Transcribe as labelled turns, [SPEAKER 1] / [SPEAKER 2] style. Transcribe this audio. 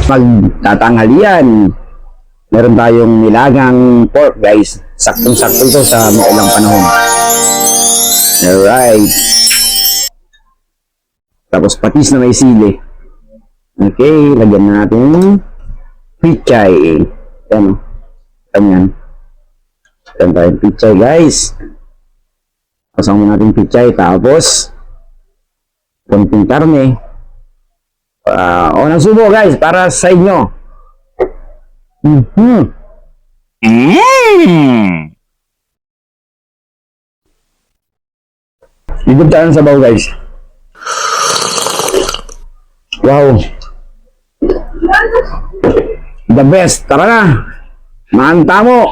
[SPEAKER 1] pagtatanghalian, meron tayong nilagang pork guys. Saktong-sakto ito sa maulang panahon. Alright. Tapos patis na may sili. Okay, lagyan natin pichay. Yan. Ganyan. Lagyan tayong pichay guys. Kasama natin pichay. Tapos konting karne. Unang subo guys, para sa inyo. Igod tayo sa baw guys. Wow. The best. Tara na. Manta mo.